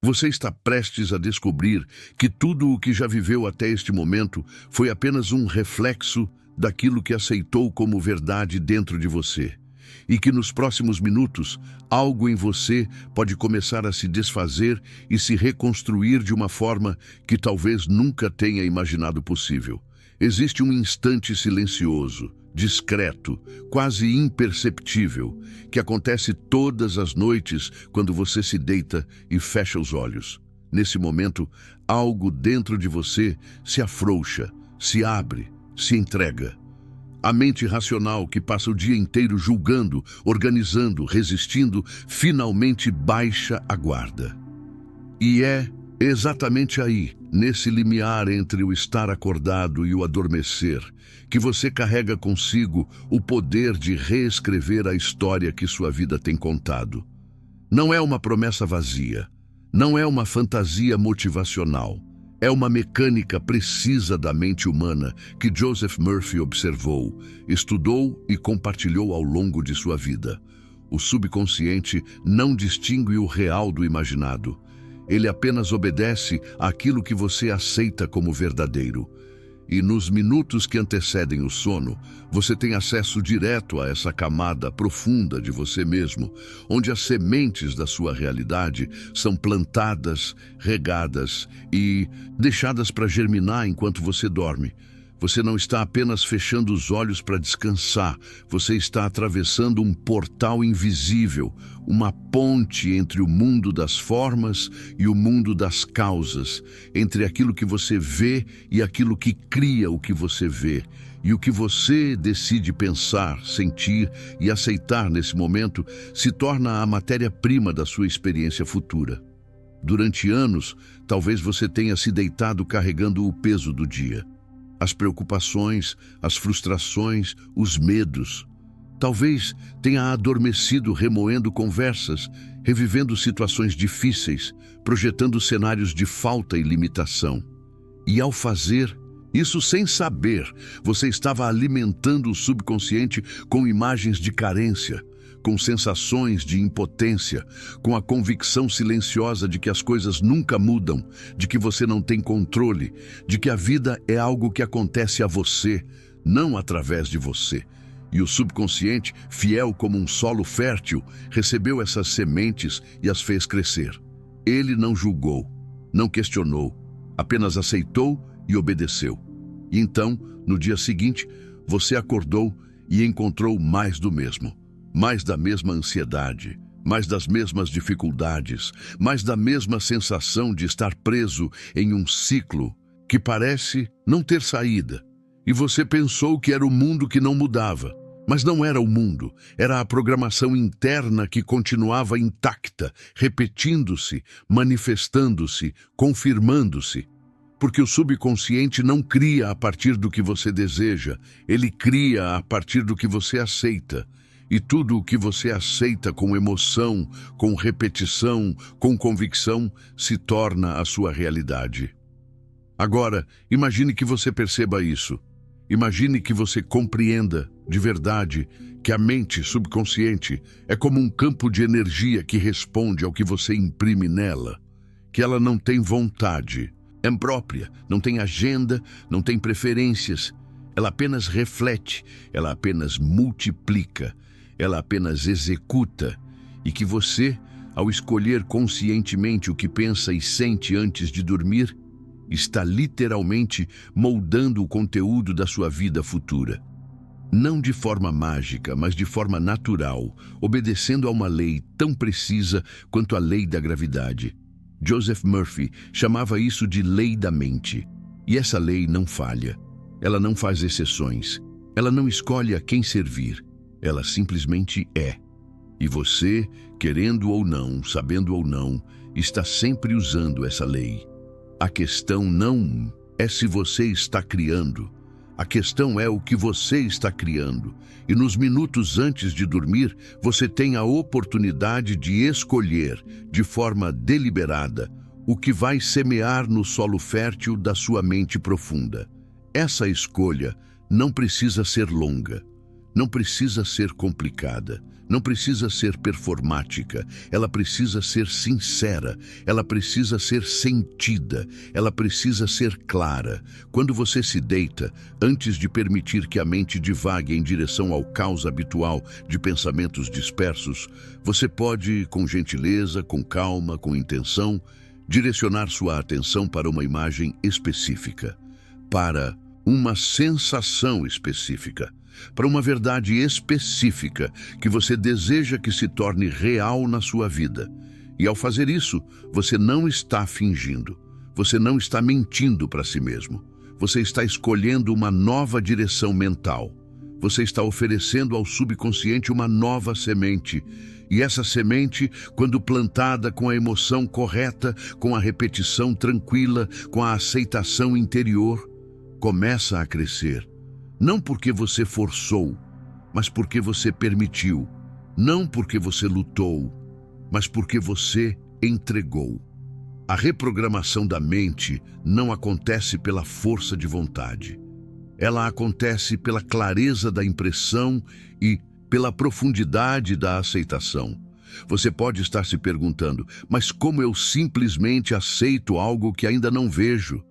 Você está prestes a descobrir que tudo o que já viveu até este momento foi apenas um reflexo daquilo que aceitou como verdade dentro de você. E que nos próximos minutos, algo em você pode começar a se desfazer e se reconstruir de uma forma que talvez nunca tenha imaginado possível. Existe um instante silencioso, discreto, quase imperceptível, que acontece todas as noites quando você se deita e fecha os olhos. Nesse momento, algo dentro de você se afrouxa, se abre, se entrega. A mente racional que passa o dia inteiro julgando, organizando, resistindo, finalmente baixa a guarda. E é exatamente aí, nesse limiar entre o estar acordado e o adormecer, que você carrega consigo o poder de reescrever a história que sua vida tem contado. Não é uma promessa vazia, não é uma fantasia motivacional. É uma mecânica precisa da mente humana que Joseph Murphy observou, estudou e compartilhou ao longo de sua vida. O subconsciente não distingue o real do imaginado. Ele apenas obedece àquilo que você aceita como verdadeiro. E nos minutos que antecedem o sono, você tem acesso direto a essa camada profunda de você mesmo, onde as sementes da sua realidade são plantadas, regadas e deixadas para germinar enquanto você dorme. Você não está apenas fechando os olhos para descansar, você está atravessando um portal invisível, uma ponte entre o mundo das formas e o mundo das causas, entre aquilo que você vê e aquilo que cria o que você vê. E o que você decide pensar, sentir e aceitar nesse momento se torna a matéria-prima da sua experiência futura. Durante anos, talvez você tenha se deitado carregando o peso do dia. As preocupações, as frustrações, os medos. Talvez tenha adormecido remoendo conversas, revivendo situações difíceis, projetando cenários de falta e limitação. E ao fazer isso sem saber, você estava alimentando o subconsciente com imagens de carência, com sensações de impotência, com a convicção silenciosa de que as coisas nunca mudam, de que você não tem controle, de que a vida é algo que acontece a você, não através de você. E o subconsciente, fiel como um solo fértil, recebeu essas sementes e as fez crescer. Ele não julgou, não questionou, apenas aceitou e obedeceu. E então, no dia seguinte, você acordou e encontrou mais do mesmo. Mais da mesma ansiedade, mais das mesmas dificuldades, mais da mesma sensação de estar preso em um ciclo que parece não ter saída. E você pensou que era o mundo que não mudava, mas não era o mundo, era a programação interna que continuava intacta, repetindo-se, manifestando-se, confirmando-se. Porque o subconsciente não cria a partir do que você deseja, ele cria a partir do que você aceita. E tudo o que você aceita com emoção, com repetição, com convicção, se torna a sua realidade. Agora, imagine que você perceba isso. Imagine que você compreenda, de verdade, que a mente subconsciente é como um campo de energia que responde ao que você imprime nela. Que ela não tem vontade, é própria, não tem agenda, não tem preferências. Ela apenas reflete, ela apenas multiplica. Ela apenas executa, e que você, ao escolher conscientemente o que pensa e sente antes de dormir, está literalmente moldando o conteúdo da sua vida futura. Não de forma mágica, mas de forma natural, obedecendo a uma lei tão precisa quanto a lei da gravidade. Joseph Murphy chamava isso de lei da mente. E essa lei não falha. Ela não faz exceções. Ela não escolhe a quem servir. Ela simplesmente é. E você, querendo ou não, sabendo ou não, está sempre usando essa lei. A questão não é se você está criando. A questão é o que você está criando. E nos minutos antes de dormir, você tem a oportunidade de escolher, de forma deliberada, o que vai semear no solo fértil da sua mente profunda. Essa escolha não precisa ser longa. Não precisa ser complicada, não precisa ser performática, ela precisa ser sincera, ela precisa ser sentida, ela precisa ser clara. Quando você se deita, antes de permitir que a mente divague em direção ao caos habitual de pensamentos dispersos, você pode, com gentileza, com calma, com intenção, direcionar sua atenção para uma imagem específica, para uma sensação específica, para uma verdade específica que você deseja que se torne real na sua vida. E ao fazer isso, você não está fingindo, você não está mentindo para si mesmo. Você está escolhendo uma nova direção mental. Você está oferecendo ao subconsciente uma nova semente. E essa semente, quando plantada com a emoção correta, com a repetição tranquila, com a aceitação interior, começa a crescer. Não porque você forçou, mas porque você permitiu. Não porque você lutou, mas porque você entregou. A reprogramação da mente não acontece pela força de vontade. Ela acontece pela clareza da impressão e pela profundidade da aceitação. Você pode estar se perguntando, mas como eu simplesmente aceito algo que ainda não vejo?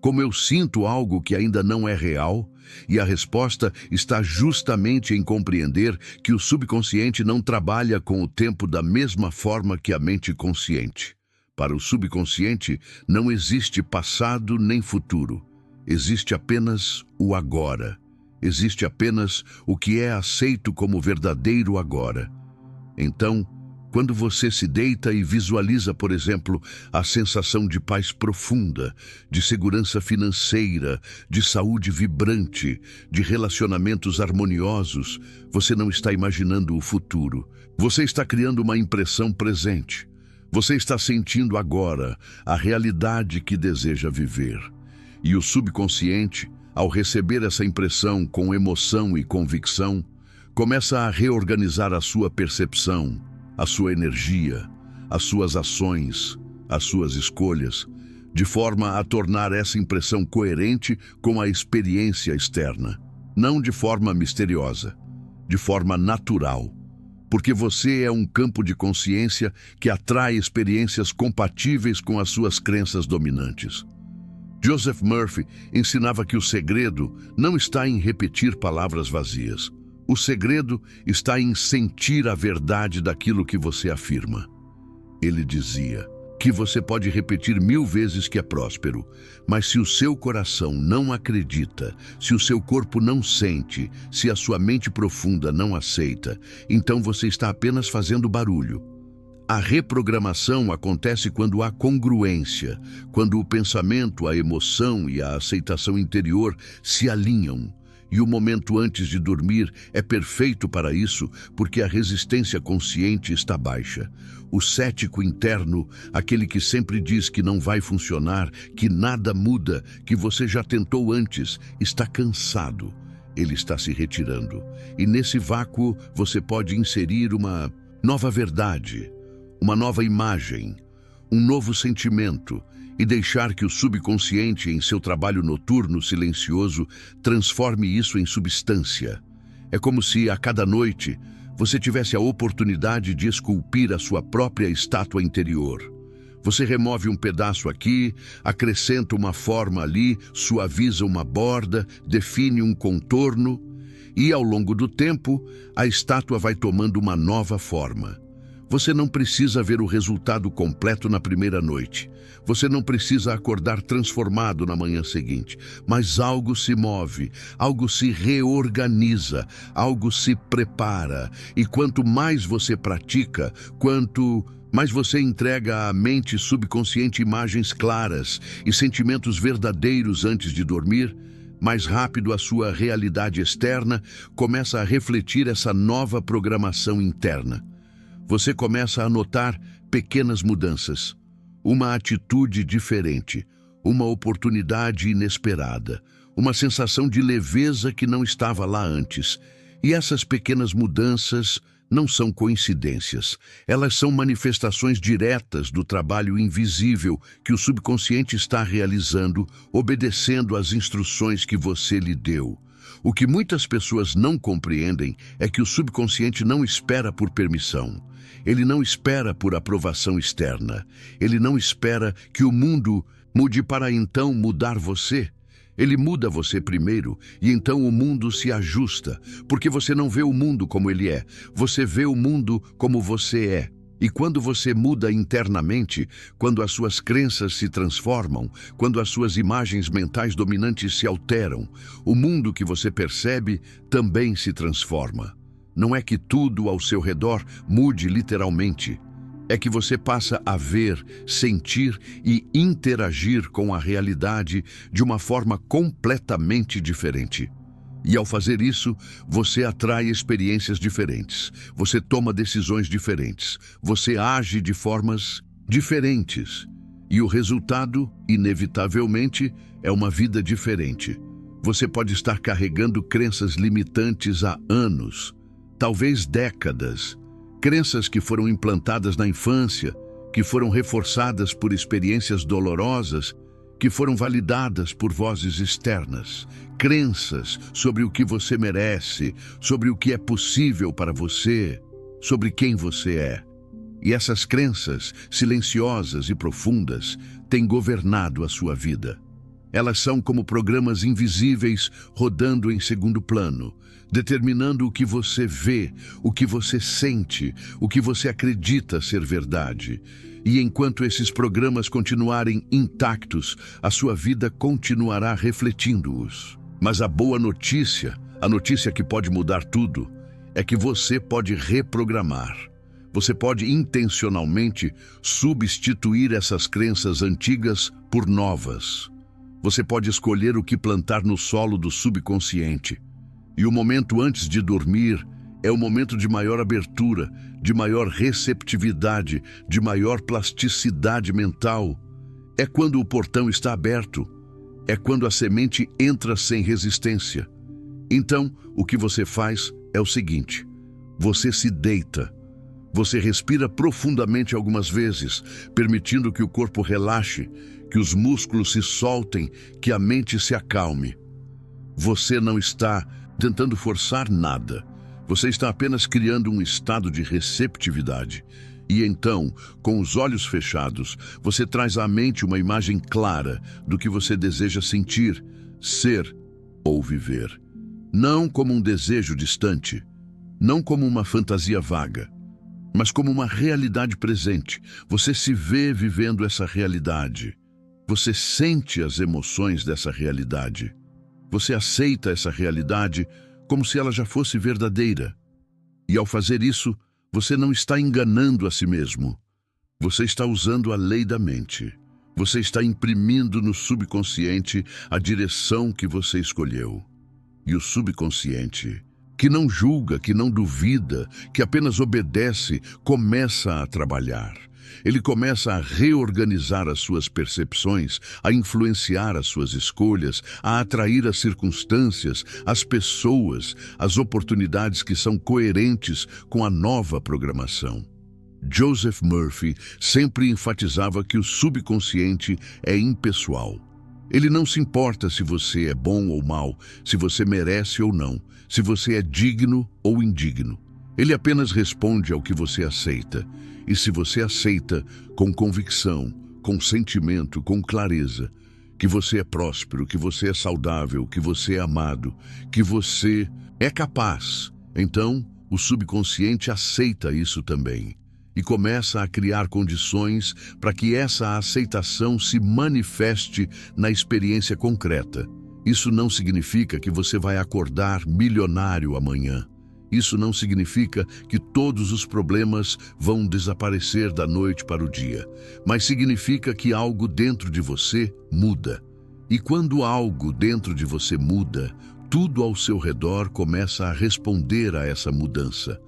Como eu sinto algo que ainda não é real? E a resposta está justamente em compreender que o subconsciente não trabalha com o tempo da mesma forma que a mente consciente. Para o subconsciente, não existe passado nem futuro. Existe apenas o agora. Existe apenas o que é aceito como verdadeiro agora. Então, quando você se deita e visualiza, por exemplo, a sensação de paz profunda, de segurança financeira, de saúde vibrante, de relacionamentos harmoniosos, você não está imaginando o futuro. Você está criando uma impressão presente. Você está sentindo agora a realidade que deseja viver. E o subconsciente, ao receber essa impressão com emoção e convicção, começa a reorganizar a sua percepção, a sua energia, as suas ações, as suas escolhas, de forma a tornar essa impressão coerente com a experiência externa, não de forma misteriosa, de forma natural, porque você é um campo de consciência que atrai experiências compatíveis com as suas crenças dominantes. Joseph Murphy ensinava que o segredo não está em repetir palavras vazias. O segredo está em sentir a verdade daquilo que você afirma. Ele dizia que você pode repetir 1000 vezes que é próspero, mas se o seu coração não acredita, se o seu corpo não sente, se a sua mente profunda não aceita, então você está apenas fazendo barulho. A reprogramação acontece quando há congruência, quando o pensamento, a emoção e a aceitação interior se alinham. E o momento antes de dormir é perfeito para isso, porque a resistência consciente está baixa. O cético interno, aquele que sempre diz que não vai funcionar, que nada muda, que você já tentou antes, está cansado. Ele está se retirando. E nesse vácuo você pode inserir uma nova verdade, uma nova imagem, um novo sentimento, e deixar que o subconsciente, em seu trabalho noturno silencioso, transforme isso em substância. É como se, a cada noite, você tivesse a oportunidade de esculpir a sua própria estátua interior. Você remove um pedaço aqui, acrescenta uma forma ali, suaviza uma borda, define um contorno, e, ao longo do tempo, a estátua vai tomando uma nova forma. Você não precisa ver o resultado completo na primeira noite. Você não precisa acordar transformado na manhã seguinte. Mas algo se move, algo se reorganiza, algo se prepara. E quanto mais você pratica, quanto mais você entrega à mente subconsciente imagens claras e sentimentos verdadeiros antes de dormir, mais rápido a sua realidade externa começa a refletir essa nova programação interna. Você começa a notar pequenas mudanças, uma atitude diferente, uma oportunidade inesperada, uma sensação de leveza que não estava lá antes. E essas pequenas mudanças não são coincidências, elas são manifestações diretas do trabalho invisível que o subconsciente está realizando, obedecendo às instruções que você lhe deu. O que muitas pessoas não compreendem é que o subconsciente não espera por permissão. Ele não espera por aprovação externa. Ele não espera que o mundo mude para então mudar você. Ele muda você primeiro e então o mundo se ajusta, porque você não vê o mundo como ele é, você vê o mundo como você é. E quando você muda internamente, quando as suas crenças se transformam, quando as suas imagens mentais dominantes se alteram, o mundo que você percebe também se transforma. Não é que tudo ao seu redor mude literalmente. É que você passa a ver, sentir e interagir com a realidade de uma forma completamente diferente. E ao fazer isso, você atrai experiências diferentes, você toma decisões diferentes, você age de formas diferentes. E o resultado, inevitavelmente, é uma vida diferente. Você pode estar carregando crenças limitantes há anos, talvez décadas, crenças que foram implantadas na infância, que foram reforçadas por experiências dolorosas, que foram validadas por vozes externas, crenças sobre o que você merece, sobre o que é possível para você, sobre quem você é. E essas crenças, silenciosas e profundas, têm governado a sua vida. Elas são como programas invisíveis rodando em segundo plano, determinando o que você vê, o que você sente, o que você acredita ser verdade. E enquanto esses programas continuarem intactos, a sua vida continuará refletindo-os. Mas a boa notícia, a notícia que pode mudar tudo, é que você pode reprogramar. Você pode intencionalmente substituir essas crenças antigas por novas. Você pode escolher o que plantar no solo do subconsciente. E o momento antes de dormir é o momento de maior abertura, de maior receptividade, de maior plasticidade mental. É quando o portão está aberto. É quando a semente entra sem resistência. Então, o que você faz é o seguinte: você se deita. Você respira profundamente algumas vezes, permitindo que o corpo relaxe, que os músculos se soltem, que a mente se acalme. Você não está tentando forçar nada. Você está apenas criando um estado de receptividade. E então, com os olhos fechados, você traz à mente uma imagem clara do que você deseja sentir, ser ou viver. Não como um desejo distante, não como uma fantasia vaga, mas como uma realidade presente. Você se vê vivendo essa realidade. Você sente as emoções dessa realidade. Você aceita essa realidade como se ela já fosse verdadeira. E ao fazer isso, você não está enganando a si mesmo. Você está usando a lei da mente. Você está imprimindo no subconsciente a direção que você escolheu. E o subconsciente, que não julga, que não duvida, que apenas obedece, começa a trabalhar. Ele começa a reorganizar as suas percepções, a influenciar as suas escolhas, a atrair as circunstâncias, as pessoas, as oportunidades que são coerentes com a nova programação. Joseph Murphy sempre enfatizava que o subconsciente é impessoal. Ele não se importa se você é bom ou mau, se você merece ou não, se você é digno ou indigno. Ele apenas responde ao que você aceita. E se você aceita com convicção, com sentimento, com clareza, que você é próspero, que você é saudável, que você é amado, que você é capaz, então o subconsciente aceita isso também e começa a criar condições para que essa aceitação se manifeste na experiência concreta. Isso não significa que você vai acordar milionário amanhã. Isso não significa que todos os problemas vão desaparecer da noite para o dia, mas significa que algo dentro de você muda. E quando algo dentro de você muda, tudo ao seu redor começa a responder a essa mudança.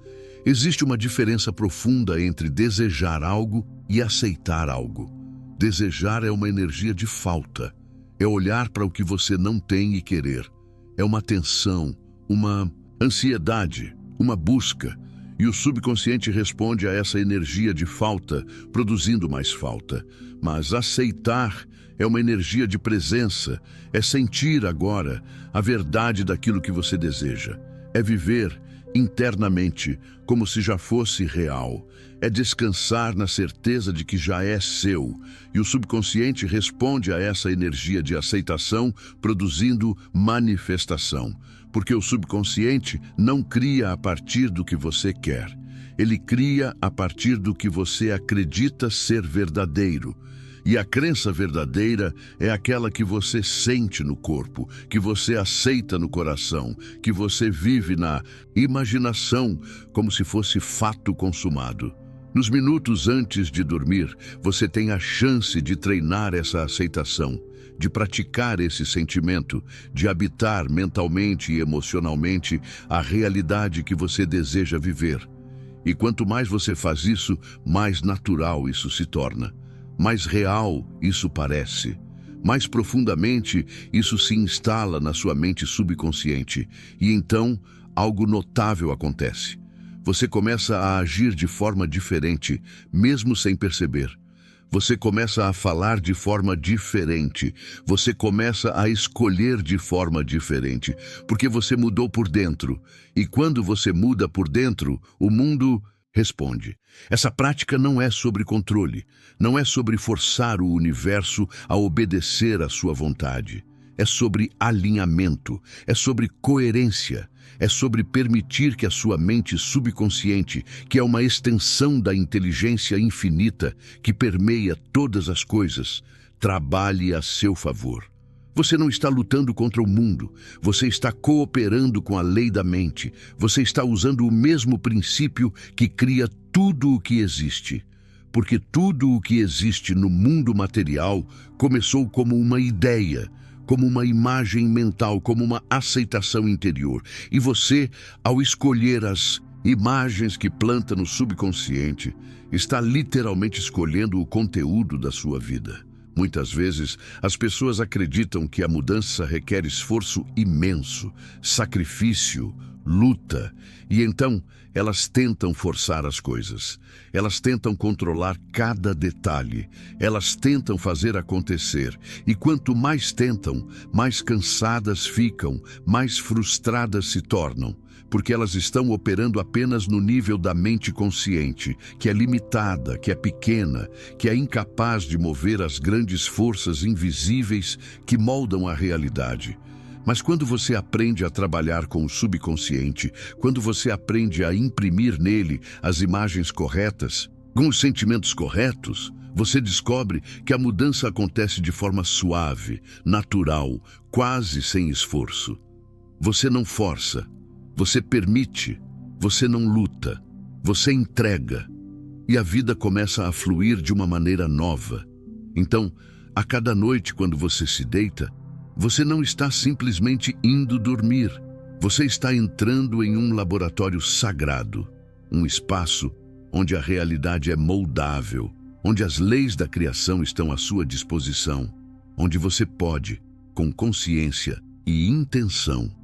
Existe uma diferença profunda entre desejar algo e aceitar algo. Desejar é uma energia de falta. É olhar para o que você não tem e querer. É uma tensão, uma ansiedade, uma busca, e o subconsciente responde a essa energia de falta, produzindo mais falta. Mas aceitar é uma energia de presença, é sentir agora a verdade daquilo que você deseja, é viver internamente como se já fosse real, é descansar na certeza de que já é seu, e o subconsciente responde a essa energia de aceitação, produzindo manifestação, porque o subconsciente não cria a partir do que você quer, ele cria a partir do que você acredita ser verdadeiro. E a crença verdadeira é aquela que você sente no corpo, que você aceita no coração, que você vive na imaginação como se fosse fato consumado. Nos minutos antes de dormir, você tem a chance de treinar essa aceitação, de praticar esse sentimento, de habitar mentalmente e emocionalmente a realidade que você deseja viver. E quanto mais você faz isso, mais natural isso se torna. Mais real isso parece. Mais profundamente isso se instala na sua mente subconsciente. E então, algo notável acontece. Você começa a agir de forma diferente, mesmo sem perceber. Você começa a falar de forma diferente. Você começa a escolher de forma diferente, porque você mudou por dentro. E quando você muda por dentro, o mundo responde. Essa prática não é sobre controle, não é sobre forçar o universo a obedecer à sua vontade. É sobre alinhamento, é sobre coerência, é sobre permitir que a sua mente subconsciente, que é uma extensão da inteligência infinita que permeia todas as coisas, trabalhe a seu favor. Você não está lutando contra o mundo, você está cooperando com a lei da mente, você está usando o mesmo princípio que cria tudo o que existe. Porque tudo o que existe no mundo material começou como uma ideia, como uma imagem mental, como uma aceitação interior. E você, ao escolher as imagens que planta no subconsciente, está literalmente escolhendo o conteúdo da sua vida. Muitas vezes, as pessoas acreditam que a mudança requer esforço imenso, sacrifício, luta, e então elas tentam forçar as coisas. Elas tentam controlar cada detalhe. Elas tentam fazer acontecer. E quanto mais tentam, mais cansadas ficam, mais frustradas se tornam. Porque elas estão operando apenas no nível da mente consciente, que é limitada, que é pequena, que é incapaz de mover as grandes forças invisíveis que moldam a realidade. Mas quando você aprende a trabalhar com o subconsciente, quando você aprende a imprimir nele as imagens corretas, com os sentimentos corretos, você descobre que a mudança acontece de forma suave, natural, quase sem esforço. Você não força. Você permite, você não luta, você entrega, e a vida começa a fluir de uma maneira nova. Então, a cada noite quando você se deita, você não está simplesmente indo dormir, você está entrando em um laboratório sagrado, um espaço onde a realidade é moldável, onde as leis da criação estão à sua disposição, onde você pode, com consciência e intenção,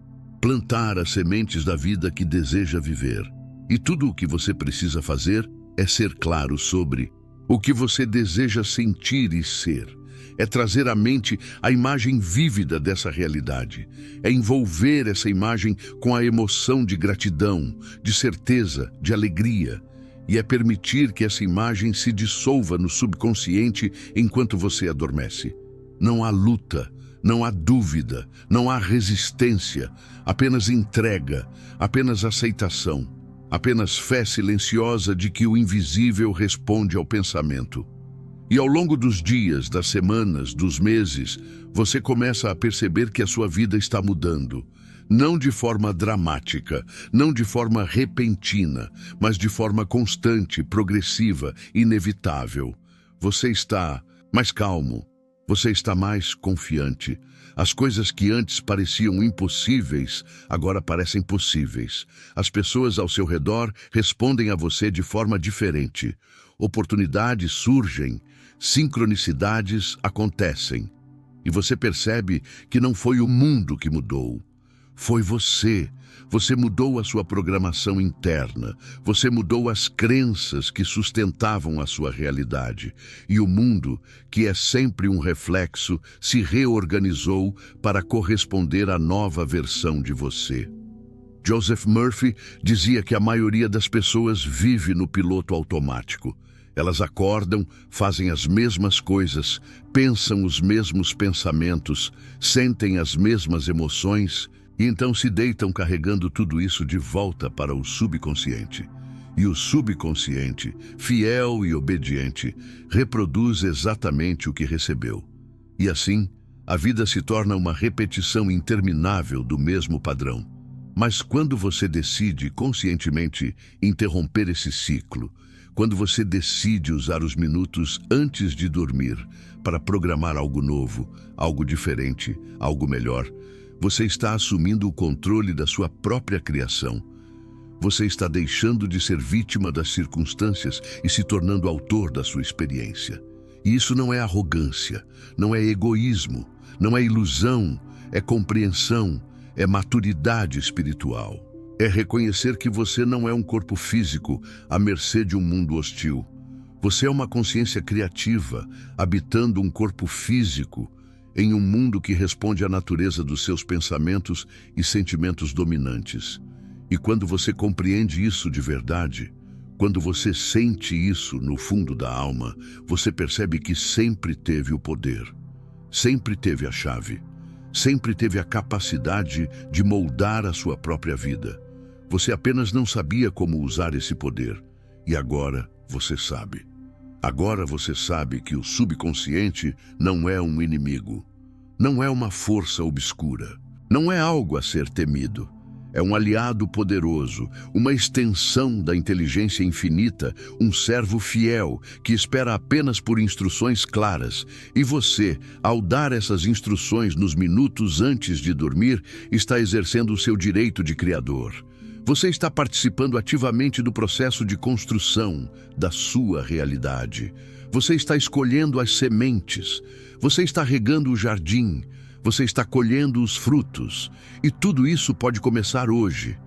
plantar as sementes da vida que deseja viver. E tudo o que você precisa fazer é ser claro sobre o que você deseja sentir e ser. É trazer à mente a imagem vívida dessa realidade. É envolver essa imagem com a emoção de gratidão, de certeza, de alegria. E é permitir que essa imagem se dissolva no subconsciente enquanto você adormece. Não há luta. Não há dúvida, não há resistência, apenas entrega, apenas aceitação, apenas fé silenciosa de que o invisível responde ao pensamento. E ao longo dos dias, das semanas, dos meses, você começa a perceber que a sua vida está mudando. Não de forma dramática, não de forma repentina, mas de forma constante, progressiva, inevitável. Você está mais calmo. Você está mais confiante. As coisas que antes pareciam impossíveis, agora parecem possíveis. As pessoas ao seu redor respondem a você de forma diferente. Oportunidades surgem, sincronicidades acontecem. E você percebe que não foi o mundo que mudou. Foi você. Você mudou a sua programação interna. Você mudou as crenças que sustentavam a sua realidade. E o mundo, que é sempre um reflexo, se reorganizou para corresponder à nova versão de você. Joseph Murphy dizia que a maioria das pessoas vive no piloto automático. Elas acordam, fazem as mesmas coisas, pensam os mesmos pensamentos, sentem as mesmas emoções e então se deitam carregando tudo isso de volta para o subconsciente. E o subconsciente, fiel e obediente, reproduz exatamente o que recebeu. E assim, a vida se torna uma repetição interminável do mesmo padrão. Mas quando você decide conscientemente interromper esse ciclo, quando você decide usar os minutos antes de dormir para programar algo novo, algo diferente, algo melhor, você está assumindo o controle da sua própria criação. Você está deixando de ser vítima das circunstâncias e se tornando autor da sua experiência. E isso não é arrogância, não é egoísmo, não é ilusão, é compreensão, é maturidade espiritual. É reconhecer que você não é um corpo físico à mercê de um mundo hostil. Você é uma consciência criativa, habitando um corpo físico, em um mundo que responde à natureza dos seus pensamentos e sentimentos dominantes. E quando você compreende isso de verdade, quando você sente isso no fundo da alma, você percebe que sempre teve o poder, sempre teve a chave, sempre teve a capacidade de moldar a sua própria vida. Você apenas não sabia como usar esse poder, e agora você sabe. Agora você sabe que o subconsciente não é um inimigo, não é uma força obscura, não é algo a ser temido. É um aliado poderoso, uma extensão da inteligência infinita, um servo fiel que espera apenas por instruções claras. E você, ao dar essas instruções nos minutos antes de dormir, está exercendo o seu direito de criador. Você está participando ativamente do processo de construção da sua realidade. Você está escolhendo as sementes. Você está regando o jardim. Você está colhendo os frutos. E tudo isso pode começar hoje.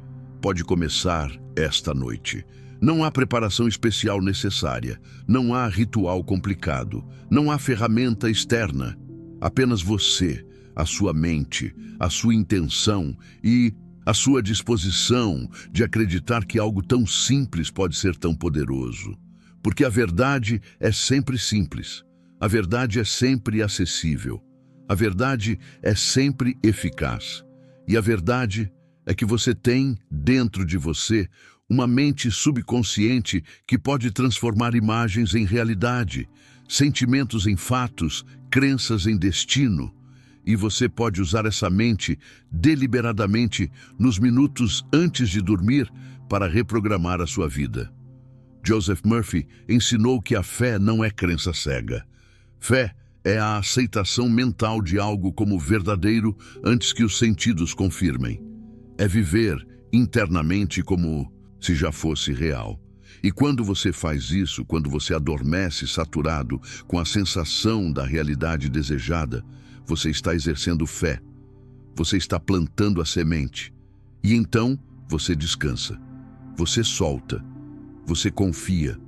Pode começar esta noite. Não há preparação especial necessária. Não há ritual complicado. Não há ferramenta externa. Apenas você, a sua mente, a sua intenção e a sua disposição de acreditar que algo tão simples pode ser tão poderoso. Porque a verdade é sempre simples. A verdade é sempre acessível. A verdade é sempre eficaz. E a verdade é que você tem, dentro de você, uma mente subconsciente que pode transformar imagens em realidade, sentimentos em fatos, crenças em destino. E você pode usar essa mente deliberadamente nos minutos antes de dormir para reprogramar a sua vida. Joseph Murphy ensinou que a fé não é crença cega. Fé é a aceitação mental de algo como verdadeiro antes que os sentidos confirmem. É viver internamente como se já fosse real. E quando você faz isso, quando você adormece saturado com a sensação da realidade desejada, você está exercendo fé. Você está plantando a semente. E então você descansa. Você solta. Você confia.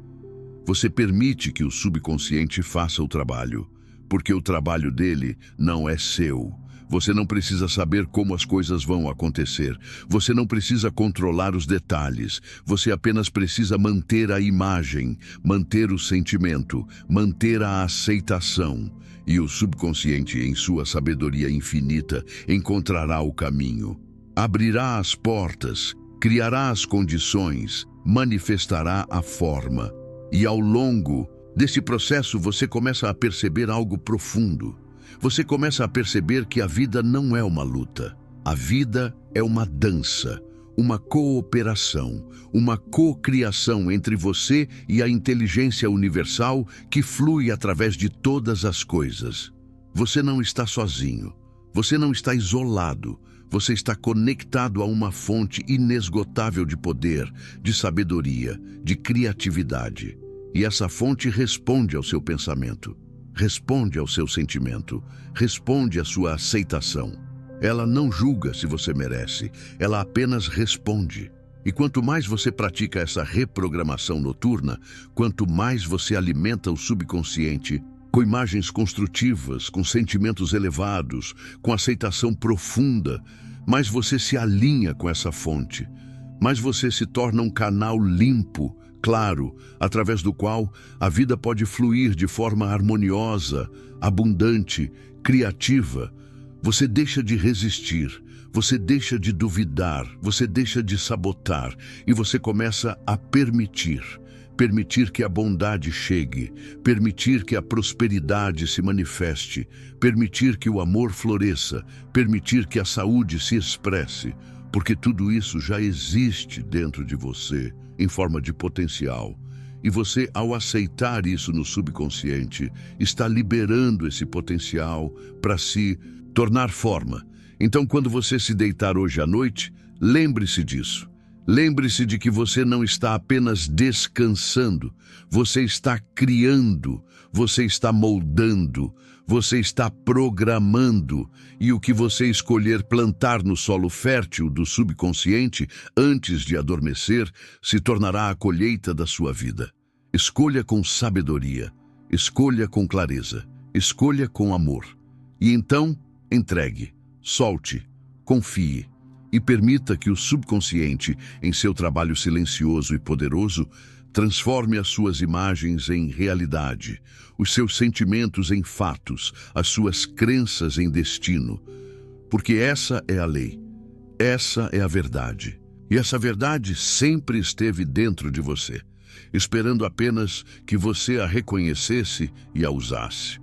Você permite que o subconsciente faça o trabalho. Porque o trabalho dele não é seu. Você não precisa saber como as coisas vão acontecer. Você não precisa controlar os detalhes. Você apenas precisa manter a imagem, manter o sentimento, manter a aceitação. E o subconsciente, em sua sabedoria infinita, encontrará o caminho. Abrirá as portas, criará as condições, manifestará a forma. E ao longo desse processo você começa a perceber algo profundo. Você começa a perceber que a vida não é uma luta. A vida é uma dança, uma cooperação, uma cocriação entre você e a inteligência universal que flui através de todas as coisas. Você não está sozinho. Você não está isolado. Você está conectado a uma fonte inesgotável de poder, de sabedoria, de criatividade. E essa fonte responde ao seu pensamento. Responde ao seu sentimento, responde à sua aceitação. Ela não julga se você merece, ela apenas responde. E quanto mais você pratica essa reprogramação noturna, quanto mais você alimenta o subconsciente com imagens construtivas, com sentimentos elevados, com aceitação profunda, mais você se alinha com essa fonte, mais você se torna um canal limpo, claro, através do qual a vida pode fluir de forma harmoniosa, abundante, criativa. Você deixa de resistir, você deixa de duvidar, você deixa de sabotar e você começa a permitir que a bondade chegue, permitir que a prosperidade se manifeste, permitir que o amor floresça, permitir que a saúde se expresse, porque tudo isso já existe dentro de você em forma de potencial. E você, ao aceitar isso no subconsciente, está liberando esse potencial para se tornar forma. Então, quando você se deitar hoje à noite, lembre-se disso. Lembre-se de que você não está apenas descansando, você está criando, você está moldando, você está programando, e o que você escolher plantar no solo fértil do subconsciente antes de adormecer se tornará a colheita da sua vida. Escolha com sabedoria, escolha com clareza, escolha com amor. E então, entregue, solte, confie. E permita que o subconsciente, em seu trabalho silencioso e poderoso, transforme as suas imagens em realidade, os seus sentimentos em fatos, as suas crenças em destino. Porque essa é a lei, essa é a verdade. E essa verdade sempre esteve dentro de você, esperando apenas que você a reconhecesse e a usasse.